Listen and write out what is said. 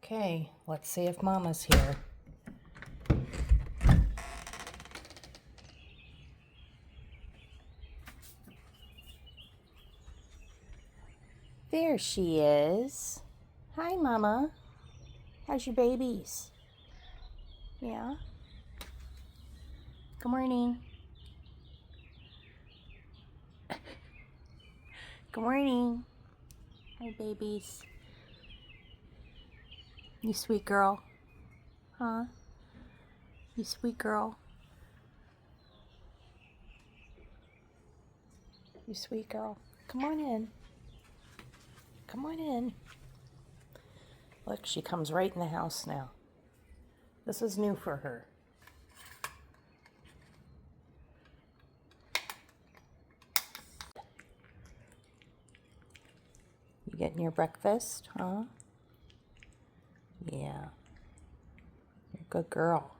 Okay, let's see if Mama's here. There she is. Hi, Mama. How's your babies? Yeah? Good morning. Good morning. Hi, babies. You sweet girl. Huh? You sweet girl. You sweet girl. Come on in. Come on in. Look, she comes right in the house now. This is new for her. You getting your breakfast, huh? Yeah. You're a good girl.